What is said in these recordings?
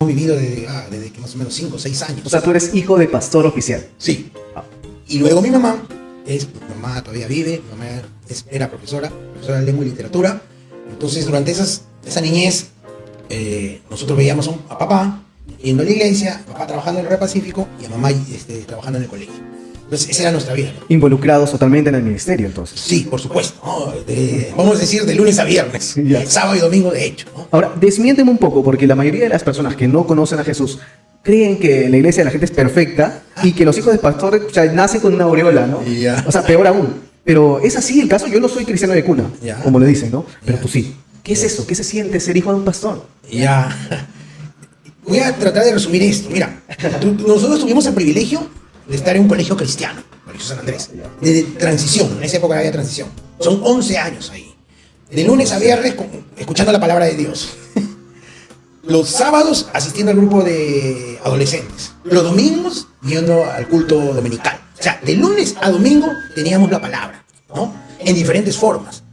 hemos vivido desde que más o menos 5 o 6 años. O sea, tú eres hijo de pastor oficial. Sí. Y luego mi mamá todavía vive, mi mamá era profesora de lengua y literatura. Entonces, durante esa niñez, nosotros veíamos a papá yendo a la iglesia, a papá trabajando en el Red Pacífico y a mamá trabajando en el colegio. Entonces, esa era nuestra vida, ¿no? Involucrados totalmente en el ministerio, entonces. Sí, por supuesto, ¿no? Vamos a decir de lunes a viernes, sábado y domingo de hecho, ¿no? Ahora, desmiénteme un poco, porque la mayoría de las personas que no conocen a Jesús creen que en la iglesia la gente es perfecta y que los hijos de pastores, o sea, nacen con una aureola, ¿no? Ya. O sea, peor aún. Pero es así el caso. Yo no soy cristiano de cuna, Ya. como le dicen, ¿no? Pero Ya. tú sí. ¿Qué es eso? ¿Qué se siente ser hijo de un pastor? Ya. Voy a tratar de resumir esto. Mira, nosotros tuvimos el privilegio de estar en un colegio cristiano, Colegio San Andrés, de transición. En esa época había transición. Son 11 años ahí. De lunes a viernes escuchando la palabra de Dios. Los sábados asistiendo al grupo de adolescentes. Los domingos yendo al culto dominical. O sea, de lunes a domingo teníamos la palabra, ¿no? En diferentes formas.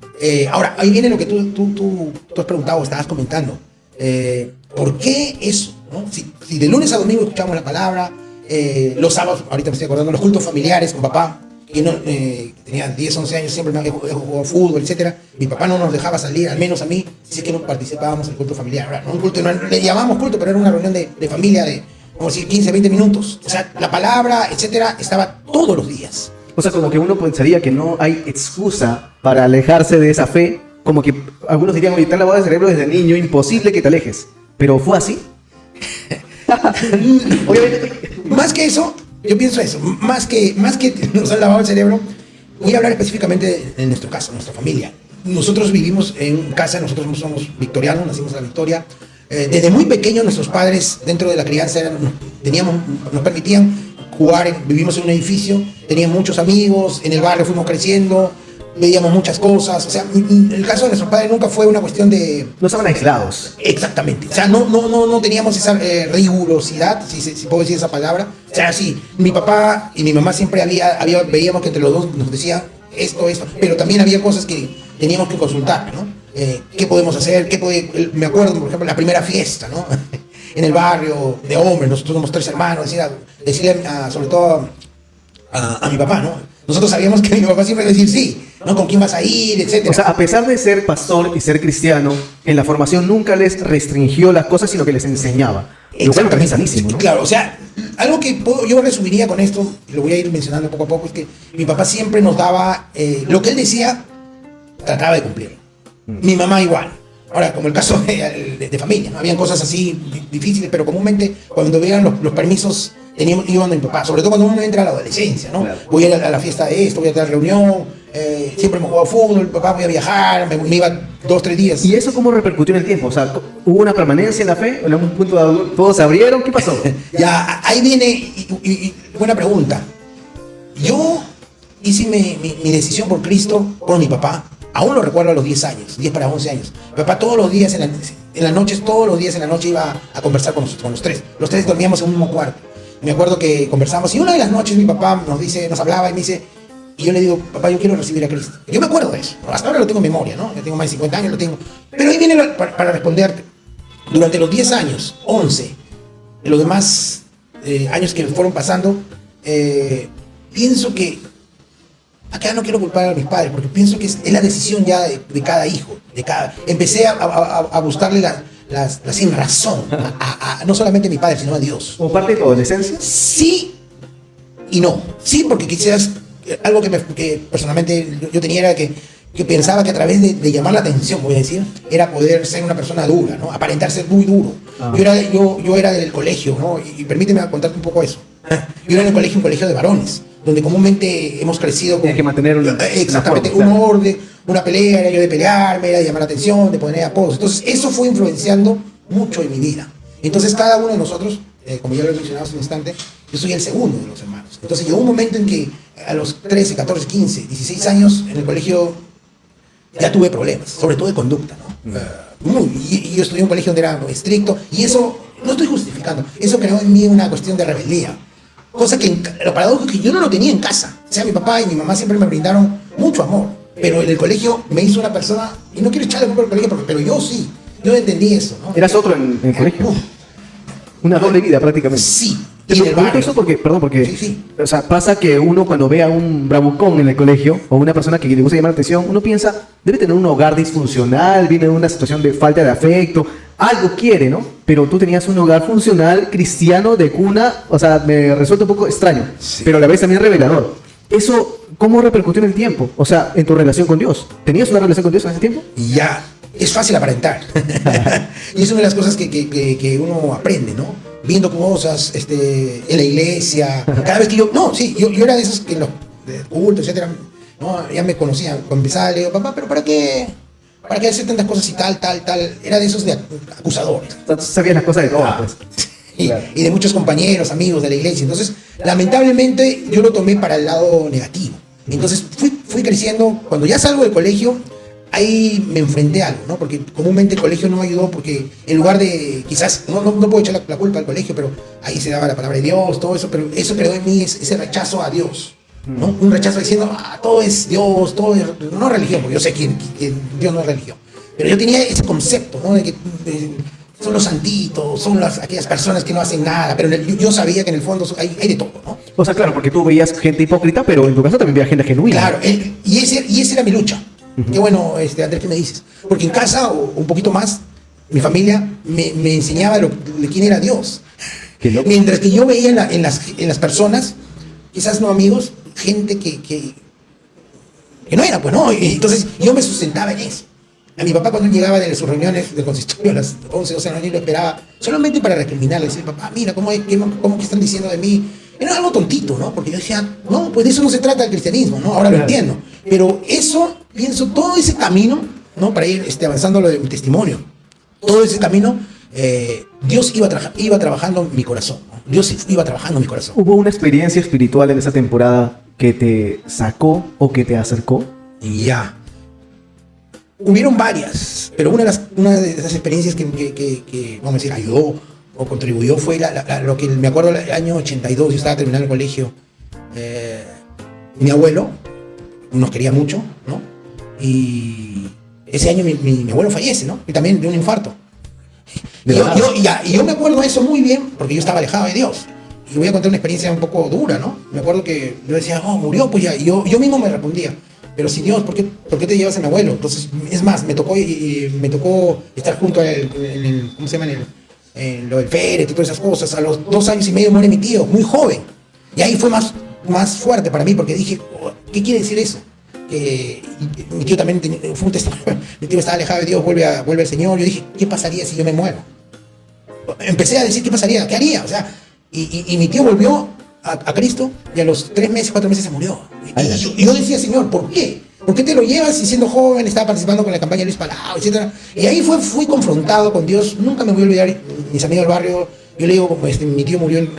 Ahora, ahí viene lo que tú has preguntado, estabas comentando. ¿Por qué eso? ¿No? Si de lunes a domingo escuchamos la palabra, los sábados, ahorita me estoy acordando, los cultos familiares con papá, que no, tenía 10, 11 años, siempre me jugado fútbol, etc. Mi papá no nos dejaba salir, al menos a mí, si es que no participábamos en el culto familiar. Ahora, no un culto, no, le llamamos culto, pero era una reunión de familia de, vamos a decir, 15, 20 minutos. O sea, la palabra, etcétera, estaba todos los días. O sea, como que uno pensaría que no hay excusa para alejarse de esa fe. Como que algunos dirían, oye, está lavado de cerebro desde niño, imposible que te alejes. ¿Pero fue así? Obviamente, más que eso, yo pienso eso, más que nos han lavado el cerebro, voy a hablar específicamente de nuestro caso, nuestra familia. Nosotros vivimos en casa, nosotros somos victorianos, nacimos en la Victoria. Desde muy pequeños nuestros padres, dentro de la crianza, nos permitían jugar, vivimos en un edificio, teníamos muchos amigos, en el barrio fuimos creciendo, veíamos muchas cosas. O sea, el caso de nuestros padres nunca fue una cuestión de... No estaban aislados. Exactamente. O sea, no teníamos esa rigurosidad, si puedo decir esa palabra. O sea, sí, mi papá y mi mamá siempre veíamos que entre los dos nos decían esto, pero también había cosas que teníamos que consultar, ¿no? ¿Qué podemos hacer? Me acuerdo, por ejemplo, la primera fiesta, ¿no? En el barrio de hombres, nosotros somos 3 hermanos, decirle sobre todo a mi papá, ¿no? Nosotros sabíamos que mi papá siempre iba a decir sí, ¿no? ¿Con quién vas a ir? Etcétera. O sea, a pesar de ser pastor y ser cristiano, en la formación nunca les restringió las cosas, sino que les enseñaba. Lo cual también es sanísimo, ¿no? Claro, o sea, algo que yo resumiría con esto, y lo voy a ir mencionando poco a poco, es que mi papá siempre nos daba, lo que él decía, trataba de cumplir. Mi mamá igual. Ahora, como el caso de familia, ¿no? Habían cosas así difíciles, pero comúnmente cuando veían los permisos iban a mi papá, sobre todo cuando uno entra a la adolescencia, ¿no? Claro. Voy a ir a la fiesta de esto, voy a tal reunión, siempre hemos jugado fútbol, papá, voy a viajar, me iba 2, 3 días. ¿Y eso cómo repercutió en el tiempo? O sea, ¿hubo una permanencia en la fe? ¿En algún punto todos se abrieron? ¿Qué pasó? Ya, ahí viene, y buena pregunta. Yo hice mi decisión por Cristo, por mi papá. Aún lo recuerdo a los 10 años, 10 para 11 años. Mi papá todos los días en las noches iba a conversar con los tres. Los tres dormíamos en un mismo cuarto. Me acuerdo que conversamos y una de las noches mi papá nos hablaba y me dice, y yo le digo, papá, yo quiero recibir a Cristo. Yo me acuerdo de eso. Hasta ahora lo tengo en memoria, ¿no? Yo tengo más de 50 años, lo tengo. Pero ahí viene para responderte. Durante los 10 años, 11, de los demás años que fueron pasando, pienso que acá no quiero culpar a mis padres, porque pienso que es la decisión ya de cada hijo. Empecé a buscarle la sin razón, no solamente a mi padre, sino a Dios. ¿Como parte de tu adolescencia? Sí y no. Sí, porque quizás algo que personalmente yo tenía era que pensaba que a través de llamar la atención, voy a decir, era poder ser una persona dura, ¿no? Aparentar ser muy duro. Yo era del colegio, ¿no? Y permíteme contarte un poco eso. Yo era en el colegio, un colegio de varones, donde comúnmente hemos crecido con... Hay que mantener exactamente, un orden, una pelea, era yo de pelearme, era de llamar la atención, de poner apodos. Entonces, eso fue influenciando mucho en mi vida. Entonces, cada uno de nosotros, como ya lo he mencionado hace un instante, yo soy el segundo de los hermanos. Entonces, llegó un momento en que a los 13, 14, 15, 16 años, en el colegio, ya tuve problemas, sobre todo de conducta, ¿no? Y yo estudié en un colegio donde era estricto, y eso, no estoy justificando, eso creó en mí una cuestión de rebeldía. Cosa que, lo paradójico es que yo no lo tenía en casa. O sea, mi papá y mi mamá siempre me brindaron mucho amor. Pero en el colegio me hizo una persona, y no quiero echarle culpa al colegio, pero yo sí, yo entendí eso, ¿no? ¿Eras otro en el colegio? Una doble vida prácticamente. Sí. Te Y en el pregunto barrio. eso porque Sí, sí. o sea, pasa que uno cuando ve a un bravucón en el colegio o una persona que le gusta llamar la atención, uno piensa, debe tener un hogar disfuncional, viene de una situación de falta de afecto, algo quiere, ¿no? Pero tú tenías un hogar funcional, cristiano, de cuna, o sea, me resulta un poco extraño, Sí. pero a la vez también revelador. Eso, ¿cómo repercutió en el tiempo? O sea, en tu relación con Dios. ¿Tenías una relación con Dios en ese tiempo? Y ya, es fácil aparentar. Y es una de las cosas que uno aprende, ¿no? Viendo cosas en la iglesia. Cada vez que yo era de esos que en los cultos, etcétera, ¿no? Ya me conocían. Cuando empezaba, le digo, papá, ¿pero para qué? ¿Para qué hacer tantas cosas y tal? Era de esos de acusadores. O sea, tú sabías las cosas de todas, pues. Y de muchos compañeros, amigos de la iglesia. Entonces, lamentablemente, yo lo tomé para el lado negativo. Entonces, fui creciendo. Cuando ya salgo del colegio, ahí me enfrenté a algo, ¿no? Porque comúnmente el colegio no me ayudó porque en lugar de, quizás, no puedo echar la culpa al colegio, pero ahí se daba la palabra de Dios, todo eso, pero eso creó en mí ese rechazo a Dios, ¿no? Un rechazo diciendo, todo es Dios, todo es, no religión, porque yo sé que Dios no es religión, pero yo tenía ese concepto, ¿no? De que son los santitos, son aquellas personas que no hacen nada, pero yo sabía que en el fondo hay de todo, ¿no? O sea, claro, porque tú veías gente hipócrita, pero en tu caso también veías gente genuina. Claro, y esa era mi lucha. Qué bueno, Andrés, ¿qué me dices? Porque en casa, o un poquito más, mi familia me enseñaba de quién era Dios. Qué loco. Mientras que yo veía en las personas, quizás no amigos, gente que no era, pues no. Y entonces yo me sustentaba en eso. A mi papá cuando él llegaba de sus reuniones del consistorio a las 11, 12 de la noche, lo esperaba solamente para recriminarle, decir, papá, mira, ¿cómo que están diciendo de mí? Era algo tontito, ¿no? Porque yo decía, no, pues de eso no se trata el cristianismo, ¿no? Ahora lo entiendo. Pero eso, pienso, todo ese camino, ¿no? Para ir avanzando lo de mi testimonio, todo ese camino, Dios iba trabajando mi corazón, ¿no? Dios iba trabajando mi corazón. ¿Hubo una experiencia espiritual en esa temporada que te sacó o que te acercó? Y ya. Hubieron varias, pero una de esas experiencias que vamos a decir, ayudó o contribuyó fue lo que me acuerdo el año 82, yo estaba terminando el colegio. Mi abuelo nos quería mucho, ¿no? Y ese año mi abuelo fallece, ¿no? Y también de un infarto. Y yo me acuerdo de eso muy bien, porque yo estaba alejado de Dios. Y voy a contar una experiencia un poco dura, ¿no? Me acuerdo que yo decía, murió, pues ya. Y yo mismo me respondía, pero si Dios, ¿por qué te llevas a mi abuelo? Entonces, es más, me tocó estar junto ¿cómo se llama? En lo del féretro y todas esas cosas. A los 2 años y medio muere mi tío, muy joven. Y ahí fue más fuerte para mí, porque dije, ¿qué quiere decir eso? Que mi tío también fue un testimonio. Mi tío estaba alejado de Dios, vuelve al Señor. Yo dije, ¿qué pasaría si yo me muero? Empecé a decir, ¿qué pasaría? ¿Qué haría? O sea, y mi tío volvió a Cristo y a los 3 meses, 4 meses se murió. Y yo decía, Señor, ¿por qué? ¿Por qué te lo llevas? Y siendo joven, estaba participando con la campaña de Luis Palau, etc. Y ahí fui confrontado con Dios. Nunca me voy a olvidar, mis amigos del barrio, yo le digo, mi tío murió en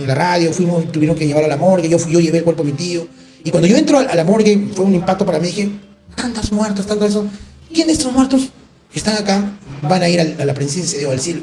la radio, tuvieron que llevarlo a la morgue, yo llevé el cuerpo de mi tío. Y cuando yo entro a la morgue, fue un impacto para mí, dije, tantos muertos, tanto eso. ¿Quién de estos muertos que están acá van a ir a la presencia de Dios, al cielo?